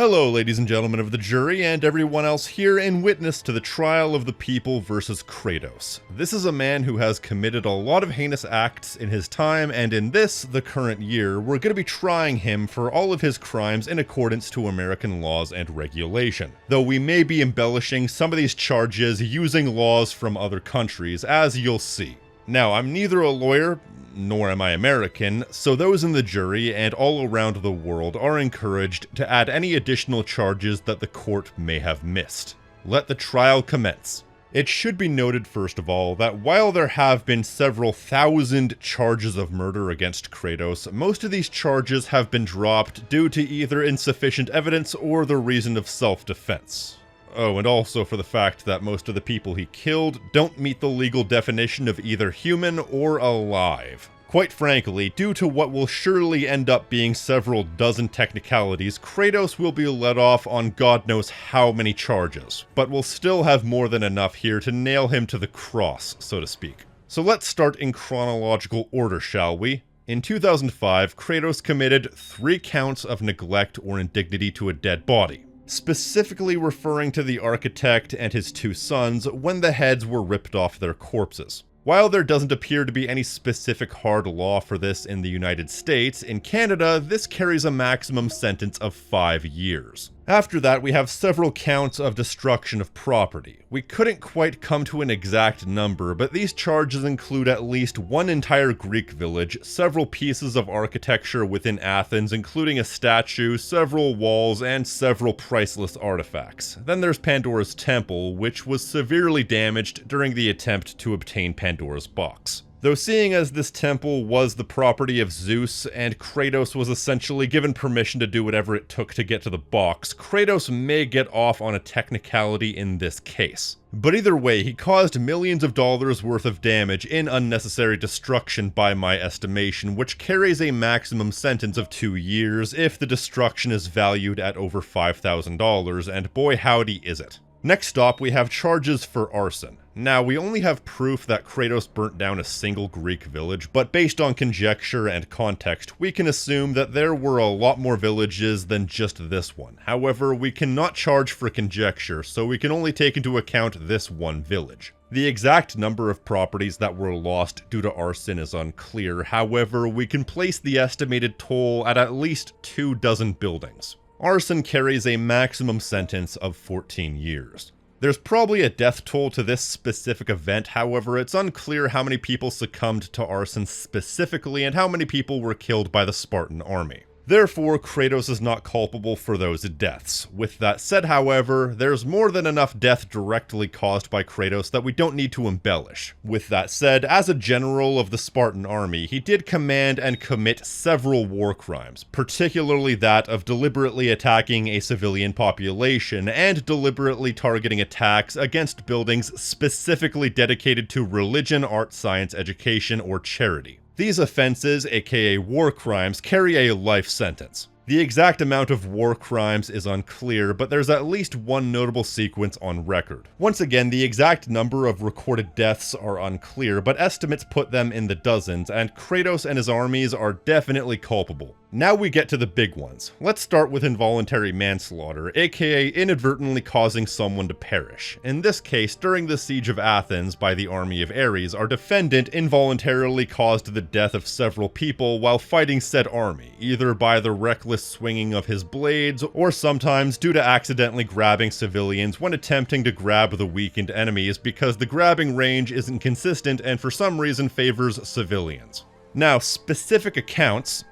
Hello, ladies and gentlemen of the jury, and everyone else here in witness to the trial of the people versus Kratos. This is a man who has committed a lot of heinous acts in his time, and in this, the current year, we're going to be trying him for all of his crimes in accordance to American laws and regulation. Though we may be embellishing some of these charges using laws from other countries, as you'll see. Now, I'm neither a lawyer, nor am I American, so those in the jury and all around the world are encouraged to add any additional charges that the court may have missed. Let the trial commence. It should be noted first of all that while there have been several thousand charges of murder against Kratos, most of these charges have been dropped due to either insufficient evidence or the reason of self-defense. Oh, and also for the fact that most of the people he killed don't meet the legal definition of either human or alive. Quite frankly, due to what will surely end up being several dozen technicalities, Kratos will be let off on God knows how many charges, but we'll still have more than enough here to nail him to the cross, so to speak. So let's start in chronological order, shall we? In 2005, Kratos committed 3 counts of neglect or indignity to a dead body, specifically referring to the architect and his 2 sons when the heads were ripped off their corpses. While there doesn't appear to be any specific hard law for this in the United States, in Canada, this carries a maximum sentence of 5 years. After that, we have several counts of destruction of property. We couldn't quite come to an exact number, but these charges include at least 1 entire Greek village, several pieces of architecture within Athens, including a statue, several walls, and several priceless artifacts. Then there's Pandora's Temple, which was severely damaged during the attempt to obtain Pandora's box. Though seeing as this temple was the property of Zeus, and Kratos was essentially given permission to do whatever it took to get to the box, Kratos may get off on a technicality in this case. But either way, he caused millions of dollars worth of damage in unnecessary destruction by my estimation, which carries a maximum sentence of 2 years if the destruction is valued at over $5,000, and boy howdy is it. Next up, we have charges for arson. Now, we only have proof that Kratos burnt down a single Greek village, but based on conjecture and context, we can assume that there were a lot more villages than just this one. However, we cannot charge for conjecture, so we can only take into account this one village. The exact number of properties that were lost due to arson is unclear, however, we can place the estimated toll at least 24 buildings. Arson carries a maximum sentence of 14 years. There's probably a death toll to this specific event, however, it's unclear how many people succumbed to arson specifically and how many people were killed by the Spartan army. Therefore, Kratos is not culpable for those deaths. With that said, however, there's more than enough death directly caused by Kratos that we don't need to embellish. With that said, as a general of the Spartan army, he did command and commit several war crimes, particularly that of deliberately attacking a civilian population and deliberately targeting attacks against buildings specifically dedicated to religion, art, science, education, or charity. These offenses, aka war crimes, carry a life sentence. The exact amount of war crimes is unclear, but there's at least one notable sequence on record. Once again, the exact number of recorded deaths are unclear, but estimates put them in the dozens, and Kratos and his armies are definitely culpable. Now we get to the big ones. Let's start with involuntary manslaughter, aka inadvertently causing someone to perish. In this case, during the siege of Athens by the army of Ares, our defendant involuntarily caused the death of several people while fighting said army, either by the reckless swinging of his blades, or sometimes due to accidentally grabbing civilians when attempting to grab the weakened enemies because the grabbing range isn't consistent and for some reason favors civilians. Now, specific accounts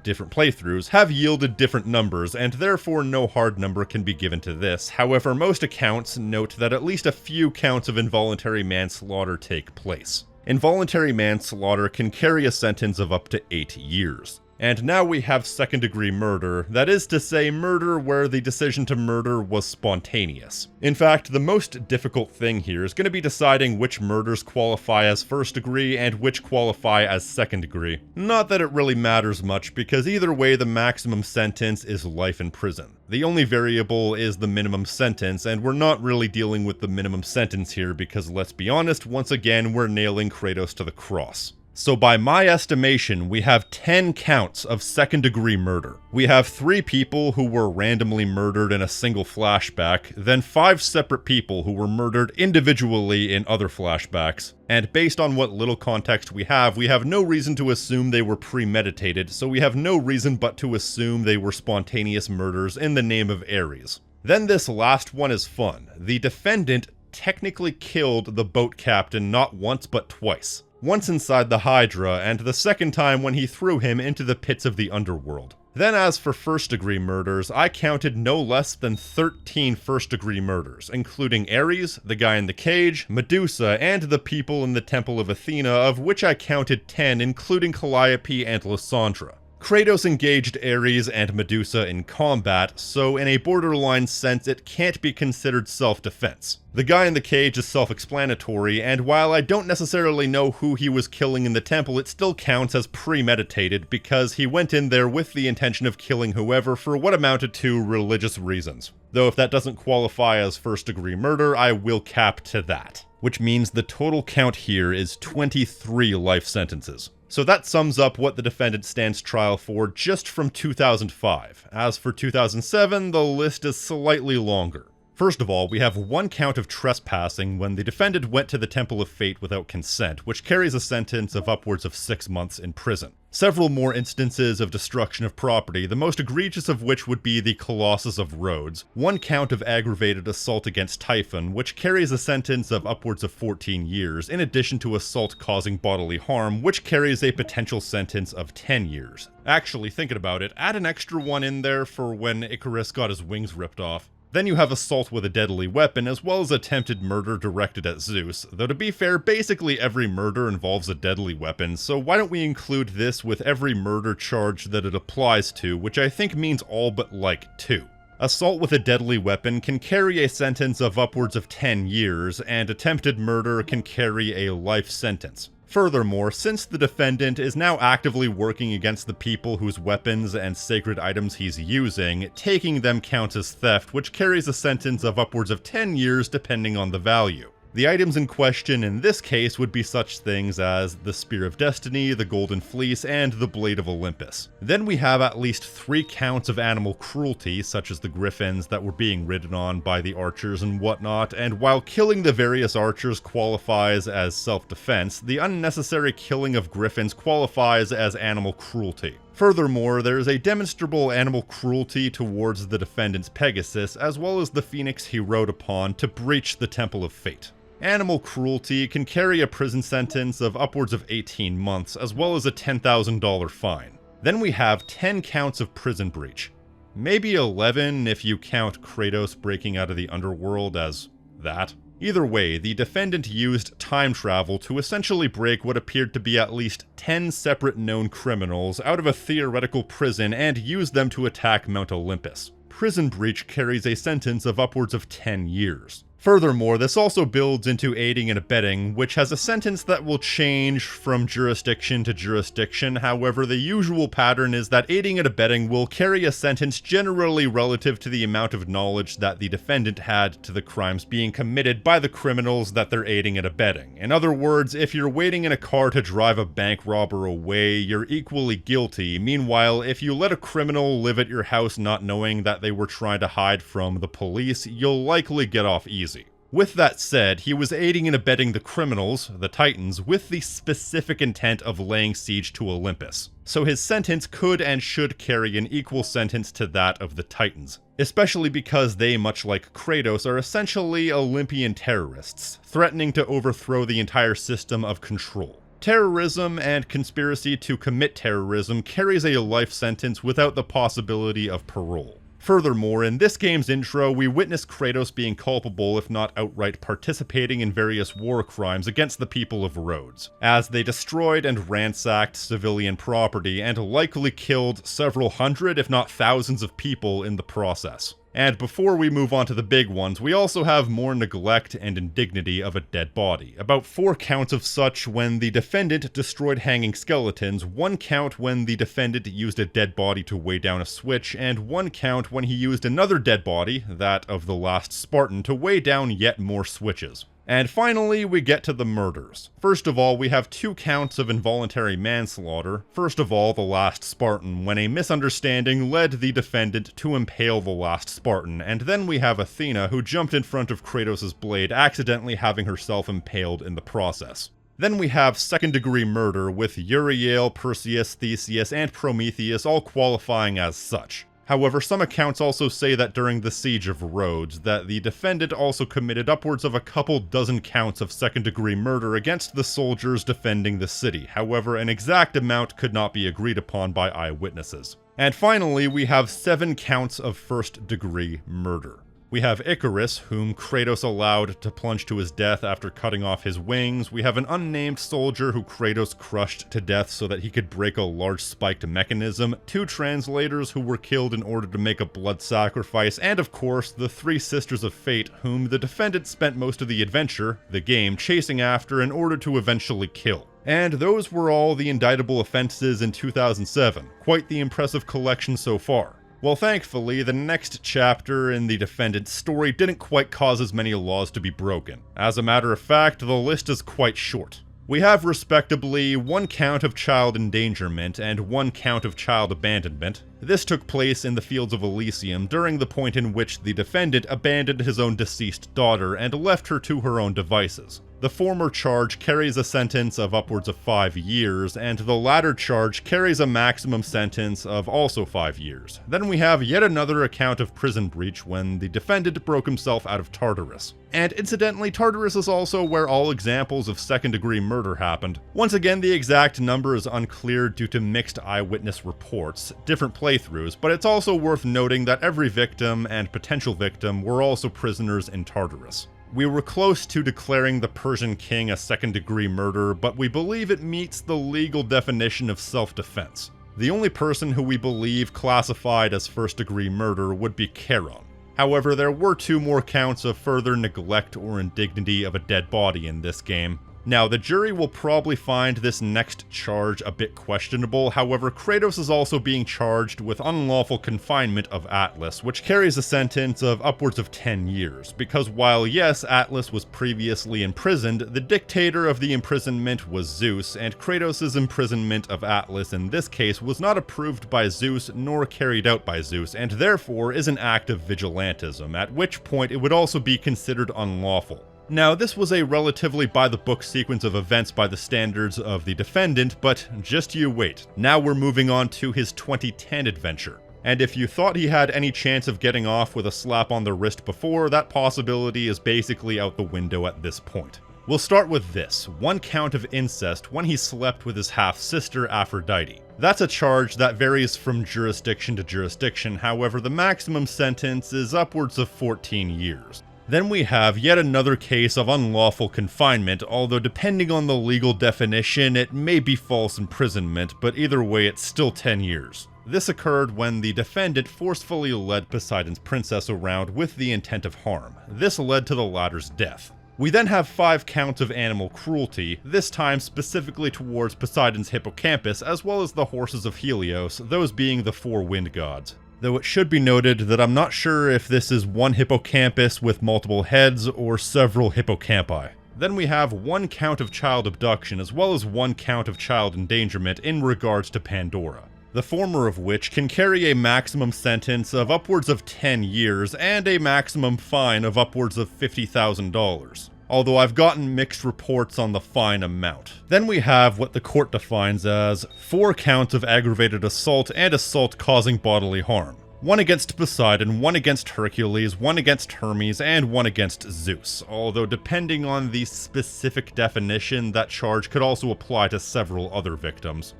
different playthroughs have yielded different numbers, and therefore no hard number can be given to this. However, most accounts note that at least a few counts of involuntary manslaughter take place. Involuntary manslaughter can carry a sentence of up to 8 years. And now we have second-degree murder, that is to say murder where the decision to murder was spontaneous. In fact, the most difficult thing here is going to be deciding which murders qualify as first-degree and which qualify as second-degree. Not that it really matters much, because either way the maximum sentence is life in prison. The only variable is the minimum sentence, and we're not really dealing with the minimum sentence here because let's be honest, once again we're nailing Kratos to the cross. So by my estimation, we have 10 counts of second-degree murder. We have 3 people who were randomly murdered in a single flashback, then 5 separate people who were murdered individually in other flashbacks. And based on what little context we have no reason to assume they were premeditated, so we have no reason but to assume they were spontaneous murders in the name of Ares. Then this last one is fun. The defendant technically killed the boat captain not once but twice. Once inside the Hydra, and the second time when he threw him into the pits of the underworld. Then as for first-degree murders, I counted no less than 13 first-degree murders, including Ares, the guy in the cage, Medusa, and the people in the Temple of Athena, of which I counted 10, including Calliope and Lysandra. Kratos engaged Ares and Medusa in combat, so in a borderline sense it can't be considered self-defense. The guy in the cage is self-explanatory, and while I don't necessarily know who he was killing in the temple, it still counts as premeditated because he went in there with the intention of killing whoever for what amounted to religious reasons. Though if that doesn't qualify as first-degree murder, I will cap to that. Which means the total count here is 23 life sentences. So that sums up what the defendant stands trial for just from 2005. As for 2007, the list is slightly longer. First of all, we have 1 count of trespassing when the defendant went to the Temple of Fate without consent, which carries a sentence of upwards of 6 months in prison. Several more instances of destruction of property, the most egregious of which would be the Colossus of Rhodes. 1 count of aggravated assault against Typhon, which carries a sentence of upwards of 14 years, in addition to assault causing bodily harm, which carries a potential sentence of 10 years. Actually, thinking about it, add an extra one in there for when Icarus got his wings ripped off. Then you have assault with a deadly weapon, as well as attempted murder directed at Zeus, though to be fair, basically every murder involves a deadly weapon, so why don't we include this with every murder charge that it applies to, which I think means all but like 2. Assault with a deadly weapon can carry a sentence of upwards of 10 years, and attempted murder can carry a life sentence. Furthermore, since the defendant is now actively working against the people whose weapons and sacred items he's using, taking them counts as theft, which carries a sentence of upwards of 10 years depending on the value. The items in question in this case would be such things as the Spear of Destiny, the Golden Fleece, and the Blade of Olympus. Then we have at least 3 counts of animal cruelty, such as the griffins that were being ridden on by the archers and whatnot, and while killing the various archers qualifies as self-defense, the unnecessary killing of griffins qualifies as animal cruelty. Furthermore, there is a demonstrable animal cruelty towards the defendant's Pegasus, as well as the phoenix he rode upon to breach the Temple of Fate. Animal cruelty can carry a prison sentence of upwards of 18 months, as well as a $10,000 fine. Then we have 10 counts of prison breach. Maybe 11 if you count Kratos breaking out of the underworld as that. Either way, the defendant used time travel to essentially break what appeared to be at least 10 separate known criminals out of a theoretical prison and used them to attack Mount Olympus. Prison breach carries a sentence of upwards of 10 years. Furthermore, this also builds into aiding and abetting, which has a sentence that will change from jurisdiction to jurisdiction. However, the usual pattern is that aiding and abetting will carry a sentence generally relative to the amount of knowledge that the defendant had to the crimes being committed by the criminals that they're aiding and abetting. In other words, if you're waiting in a car to drive a bank robber away, you're equally guilty. Meanwhile, if you let a criminal live at your house not knowing that they were trying to hide from the police, you'll likely get off easy. With that said, he was aiding and abetting the criminals, the Titans, with the specific intent of laying siege to Olympus. So his sentence could and should carry an equal sentence to that of the Titans, especially because they, much like Kratos, are essentially Olympian terrorists, threatening to overthrow the entire system of control. Terrorism and conspiracy to commit terrorism carries a life sentence without the possibility of parole. Furthermore, in this game's intro, we witness Kratos being culpable, if not outright participating in various war crimes against the people of Rhodes, as they destroyed and ransacked civilian property and likely killed several hundred, if not thousands of people in the process. And before we move on to the big ones, we also have more neglect and indignity of a dead body. About 4 counts of such when the defendant destroyed hanging skeletons, 1 count when the defendant used a dead body to weigh down a switch, and 1 count when he used another dead body, that of the last Spartan, to weigh down yet more switches. And finally, we get to the murders. First of all, we have 2 counts of involuntary manslaughter. First of all, the last Spartan, when a misunderstanding led the defendant to impale the last Spartan. And then we have Athena, who jumped in front of Kratos' blade, accidentally having herself impaled in the process. Then we have second-degree murder, with Uriel, Perseus, Theseus, and Prometheus all qualifying as such. However, some accounts also say that during the Siege of Rhodes, that the defendant also committed upwards of a couple dozen counts of second-degree murder against the soldiers defending the city. However, an exact amount could not be agreed upon by eyewitnesses. And finally, we have 7 counts of first-degree murder. We have Icarus, whom Kratos allowed to plunge to his death after cutting off his wings. We have an unnamed soldier who Kratos crushed to death so that he could break a large spiked mechanism, 2 translators who were killed in order to make a blood sacrifice, and of course, the 3 Sisters of Fate, whom the defendant spent most of the adventure, the game, chasing after in order to eventually kill. And those were all the indictable offenses in 2007. Quite the impressive collection so far. Well, thankfully, the next chapter in the defendant's story didn't quite cause as many laws to be broken. As a matter of fact, the list is quite short. We have respectively 1 count of child endangerment and 1 count of child abandonment. This took place in the Fields of Elysium during the point in which the defendant abandoned his own deceased daughter and left her to her own devices. The former charge carries a sentence of upwards of 5 years, and the latter charge carries a maximum sentence of also 5 years. Then we have yet another account of prison breach when the defendant broke himself out of Tartarus. And incidentally, Tartarus is also where all examples of second-degree murder happened. Once again, the exact number is unclear due to mixed eyewitness reports, different playthroughs, but it's also worth noting that every victim and potential victim were also prisoners in Tartarus. We were close to declaring the Persian king a second-degree murder, but we believe it meets the legal definition of self-defense. The only person who we believe classified as first-degree murder would be Charon. However, there were 2 more counts of further neglect or indignity of a dead body in this game. Now, the jury will probably find this next charge a bit questionable. However, Kratos is also being charged with unlawful confinement of Atlas, which carries a sentence of upwards of 10 years, because while yes, Atlas was previously imprisoned, the dictator of the imprisonment was Zeus, and Kratos' imprisonment of Atlas in this case was not approved by Zeus nor carried out by Zeus, and therefore is an act of vigilantism, at which point it would also be considered unlawful. Now, this was a relatively by-the-book sequence of events by the standards of the defendant, but just you wait. Now we're moving on to his 2010 adventure. And if you thought he had any chance of getting off with a slap on the wrist before, that possibility is basically out the window at this point. We'll start with this, 1 count of incest when he slept with his half-sister Aphrodite. That's a charge that varies from jurisdiction to jurisdiction, however the maximum sentence is upwards of 14 years. Then we have yet another case of unlawful confinement, although depending on the legal definition, it may be false imprisonment, but either way it's still 10 years. This occurred when the defendant forcefully led Poseidon's princess around with the intent of harm. This led to the latter's death. We then have 5 counts of animal cruelty, this time specifically towards Poseidon's hippocampus as well as the horses of Helios, those being the 4 wind gods. Though it should be noted that I'm not sure if this is 1 hippocampus with multiple heads or several hippocampi. Then we have 1 count of child abduction as well as 1 count of child endangerment in regards to Pandora. The former of which can carry a maximum sentence of upwards of 10 years and a maximum fine of upwards of $50,000. Although I've gotten mixed reports on the fine amount. Then we have what the court defines as 4 counts of aggravated assault and assault causing bodily harm. 1 against Poseidon, 1 against Hercules, 1 against Hermes, and 1 against Zeus. Although depending on the specific definition, that charge could also apply to several other victims.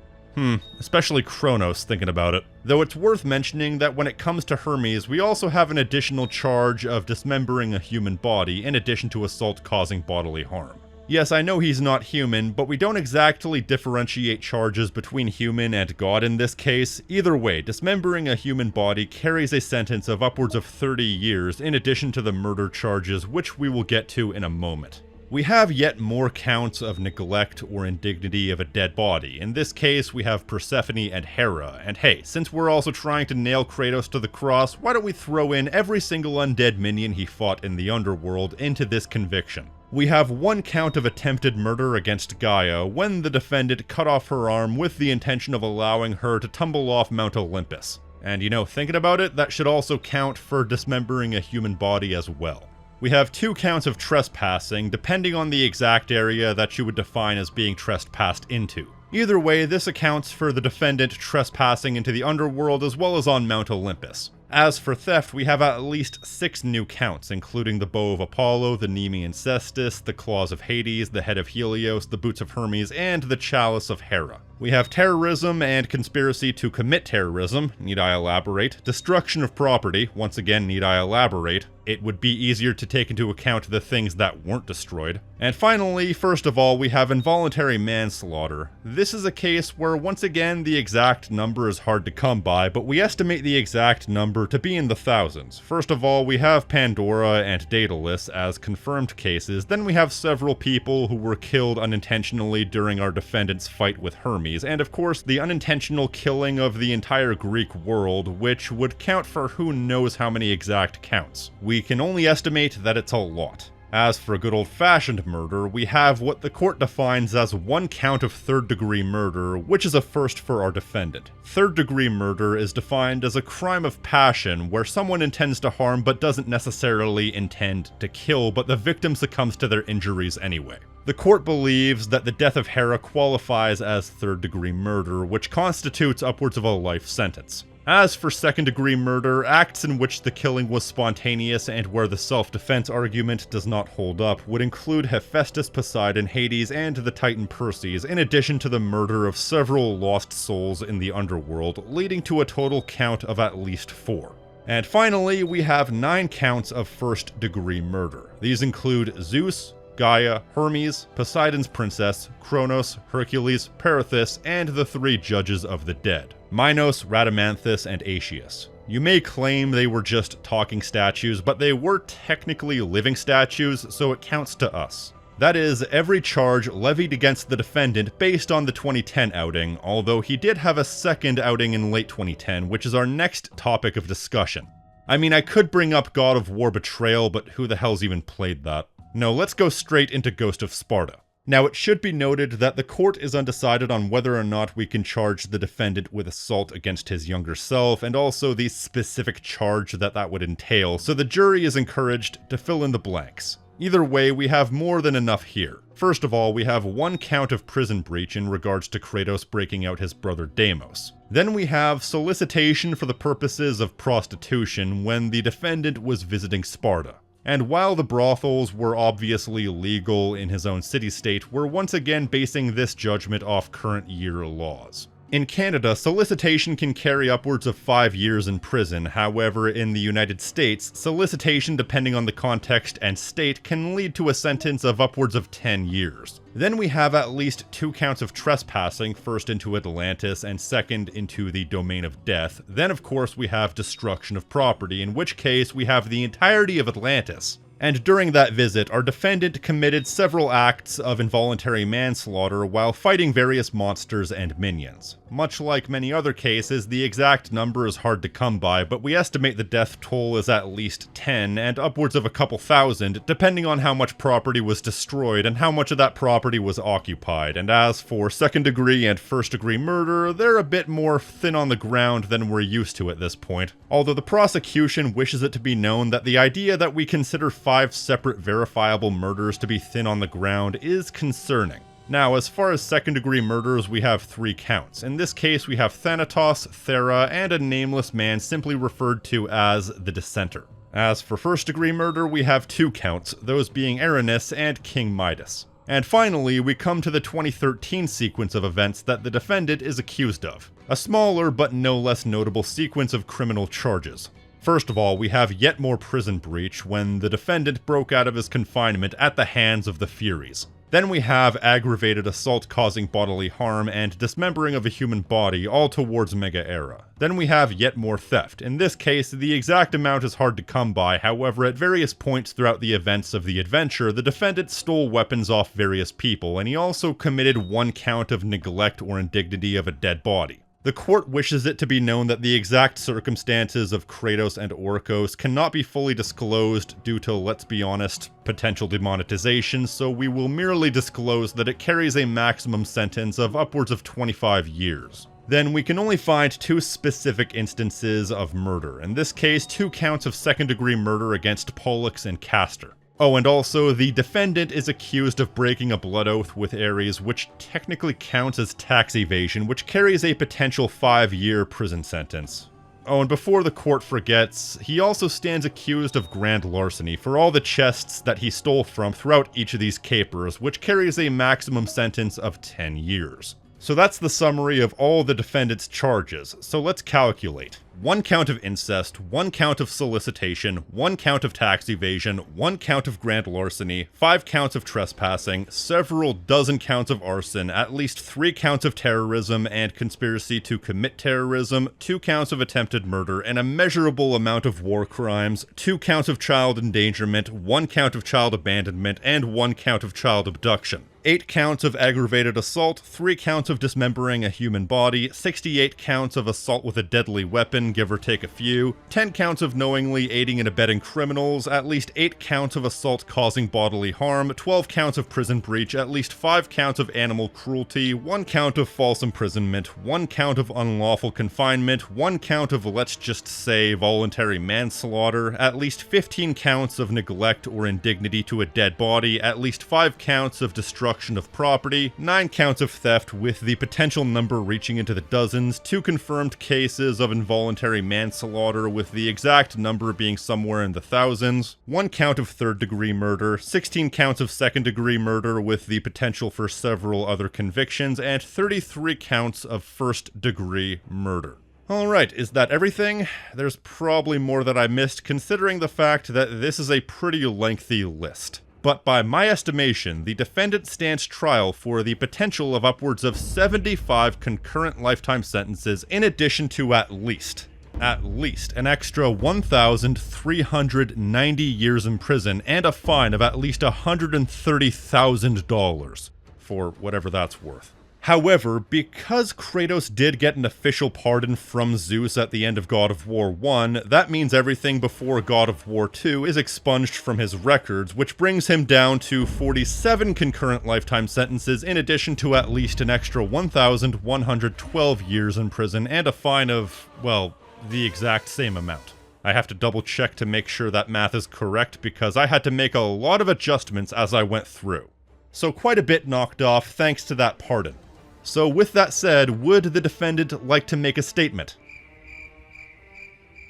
Especially Kronos, thinking about it. Though it's worth mentioning that when it comes to Hermes, we also have an additional charge of dismembering a human body in addition to assault causing bodily harm. Yes, I know he's not human, but we don't exactly differentiate charges between human and god in this case. Either way, dismembering a human body carries a sentence of upwards of 30 years in addition to the murder charges, which we will get to in a moment. We have yet more counts of neglect or indignity of a dead body. In this case, we have Persephone and Hera. And hey, since we're also trying to nail Kratos to the cross, why don't we throw in every single undead minion he fought in the underworld into this conviction? We have one count of attempted murder against Gaia when the defendant cut off her arm with the intention of allowing her to tumble off Mount Olympus. And thinking about it, that should also count for dismembering a human body as well. We have 2 counts of trespassing, depending on the exact area that you would define as being trespassed into. Either way, this accounts for the defendant trespassing into the underworld as well as on Mount Olympus. As for theft, we have at least 6 new counts, including the bow of Apollo, the Nemean cestus, the claws of Hades, the head of Helios, the boots of Hermes, and the chalice of Hera. We have terrorism and conspiracy to commit terrorism, need I elaborate? Destruction of property, once again need I elaborate? It would be easier to take into account the things that weren't destroyed. And finally, first of all, we have involuntary manslaughter. This is a case where, once again, the exact number is hard to come by, but we estimate the exact number to be in the thousands. First of all, we have Pandora and Daedalus as confirmed cases, then we have several people who were killed unintentionally during our defendant's fight with Hermes, and of course the unintentional killing of the entire Greek world, which would count for who knows how many exact counts. We can only estimate that it's a lot. As for good old-fashioned murder, we have what the court defines as 1 count of third-degree murder, which is a first for our defendant. Third-degree murder is defined as a crime of passion, where someone intends to harm but doesn't necessarily intend to kill, but the victim succumbs to their injuries anyway. The court believes that the death of Hera qualifies as third-degree murder, which constitutes upwards of a life sentence. As for second-degree murder, acts in which the killing was spontaneous and where the self-defense argument does not hold up would include Hephaestus, Poseidon, Hades, and the Titan Perses, in addition to the murder of several lost souls in the underworld, leading to a total count of at least 4. And finally, we have 9 counts of first-degree murder. These include Zeus, Gaia, Hermes, Poseidon's princess, Kronos, Hercules, Perithous, and the 3 judges of the dead, Minos, Rhadamanthus, and Aeschylus. You may claim they were just talking statues, but they were technically living statues, so it counts to us. That is, every charge levied against the defendant based on the 2010 outing, although he did have a second outing in late 2010, which is our next topic of discussion. I mean, I could bring up God of War Betrayal, but who the hell's even played that? No, let's go straight into Ghost of Sparta. Now, it should be noted that the court is undecided on whether or not we can charge the defendant with assault against his younger self, and also the specific charge that would entail, so the jury is encouraged to fill in the blanks. Either way, we have more than enough here. First of all, we have 1 count of prison breach in regards to Kratos breaking out his brother Deimos. Then we have solicitation for the purposes of prostitution when the defendant was visiting Sparta. And while the brothels were obviously legal in his own city-state, we're once again basing this judgment off current year laws. In Canada, solicitation can carry upwards of 5 years in prison. However, in the United States, solicitation, depending on the context and state, can lead to a sentence of upwards of 10 years. Then we have at least 2 counts of trespassing, first into Atlantis and second into the Domain of Death. Then of course we have destruction of property, in which case we have the entirety of Atlantis. And during that visit, our defendant committed several acts of involuntary manslaughter while fighting various monsters and minions. Much like many other cases, the exact number is hard to come by, but we estimate the death toll is at least 10 and upwards of a couple thousand, depending on how much property was destroyed and how much of that property was occupied. And as for second-degree and first-degree murder, they're a bit more thin on the ground than we're used to at this point. Although the prosecution wishes it to be known that the idea that we consider 5 separate verifiable murders to be thin on the ground is concerning. Now, as far as second-degree murders, we have 3 counts. In this case, we have Thanatos, Thera, and a nameless man simply referred to as the Dissenter. As for first-degree murder, we have 2 counts, those being Erinys and King Midas. And finally, we come to the 2013 sequence of events that the defendant is accused of. A smaller but no less notable sequence of criminal charges. First of all, we have yet more prison breach when the defendant broke out of his confinement at the hands of the Furies. Then we have aggravated assault causing bodily harm and dismembering of a human body, all towards Mega Era. Then we have yet more theft. In this case, the exact amount is hard to come by, however, at various points throughout the events of the adventure, the defendant stole weapons off various people, and he also committed 1 count of neglect or indignity of a dead body. The court wishes it to be known that the exact circumstances of Kratos and Orkos cannot be fully disclosed due to, let's be honest, potential demonetization, so we will merely disclose that it carries a maximum sentence of upwards of 25 years. Then we can only find 2 specific instances of murder, in this case 2 counts of second-degree murder against Pollux and Castor. Oh, and also, the defendant is accused of breaking a blood oath with Ares, which technically counts as tax evasion, which carries a potential 5-year prison sentence. Oh, and before the court forgets, he also stands accused of grand larceny for all the chests that he stole from throughout each of these capers, which carries a maximum sentence of 10 years. So that's the summary of all the defendant's charges, so let's calculate. 1 count of incest, 1 count of solicitation, 1 count of tax evasion, 1 count of grand larceny, 5 counts of trespassing, several dozen counts of arson, at least 3 counts of terrorism and conspiracy to commit terrorism, 2 counts of attempted murder, an immeasurable amount of war crimes, 2 counts of child endangerment, 1 count of child abandonment, and 1 count of child abduction. 8 counts of aggravated assault, 3 counts of dismembering a human body, 68 counts of assault with a deadly weapon, give or take a few, 10 counts of knowingly aiding and abetting criminals, at least 8 counts of assault causing bodily harm, 12 counts of prison breach, at least 5 counts of animal cruelty, 1 count of false imprisonment, 1 count of unlawful confinement, 1 count of, let's just say, voluntary manslaughter, at least 15 counts of neglect or indignity to a dead body, at least 5 counts of destruction of property, 9 counts of theft with the potential number reaching into the dozens, 2 confirmed cases of involuntary manslaughter with the exact number being somewhere in the thousands, 1 count of third-degree murder, 16 counts of second-degree murder with the potential for several other convictions, and 33 counts of first-degree murder. Alright, is that everything? There's probably more that I missed considering the fact that this is a pretty lengthy list. But by my estimation, the defendant stands trial for the potential of upwards of 75 concurrent lifetime sentences in addition to at least an extra 1,390 years in prison and a fine of at least $130,000 for whatever that's worth. However, because Kratos did get an official pardon from Zeus at the end of God of War 1, that means everything before God of War 2 is expunged from his records, which brings him down to 47 concurrent lifetime sentences in addition to at least an extra 1,112 years in prison and a fine of, well, the exact same amount. I have to double check to make sure that math is correct because I had to make a lot of adjustments as I went through. So quite a bit knocked off thanks to that pardon. So with that said, would the defendant like to make a statement?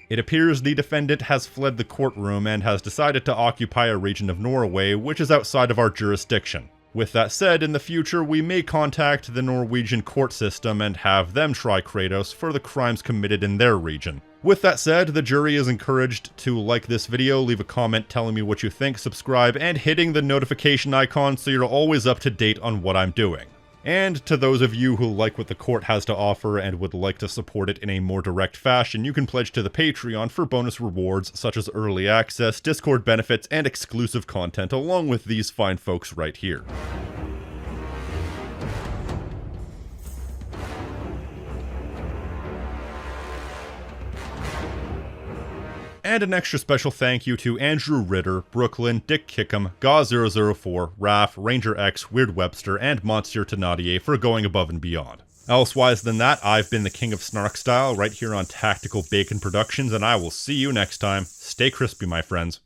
It appears the defendant has fled the courtroom and has decided to occupy a region of Norway which is outside of our jurisdiction. With that said, in the future we may contact the Norwegian court system and have them try Kratos for the crimes committed in their region. With that said, the jury is encouraged to like this video, leave a comment telling me what you think, subscribe, and hitting the notification icon so you're always up to date on what I'm doing. And to those of you who like what the court has to offer and would like to support it in a more direct fashion, you can pledge to the Patreon for bonus rewards such as early access, Discord benefits, and exclusive content along with these fine folks right here. And an extra special thank you to Andrew Ritter, Brooklyn, Dick Kickham, Gaw004, Raph, Ranger X, Weird Webster, and Monsieur Thenardier for going above and beyond. Elsewise than that, I've been the King of Snark Style right here on Tactical Bacon Productions, and I will see you next time. Stay crispy, my friends.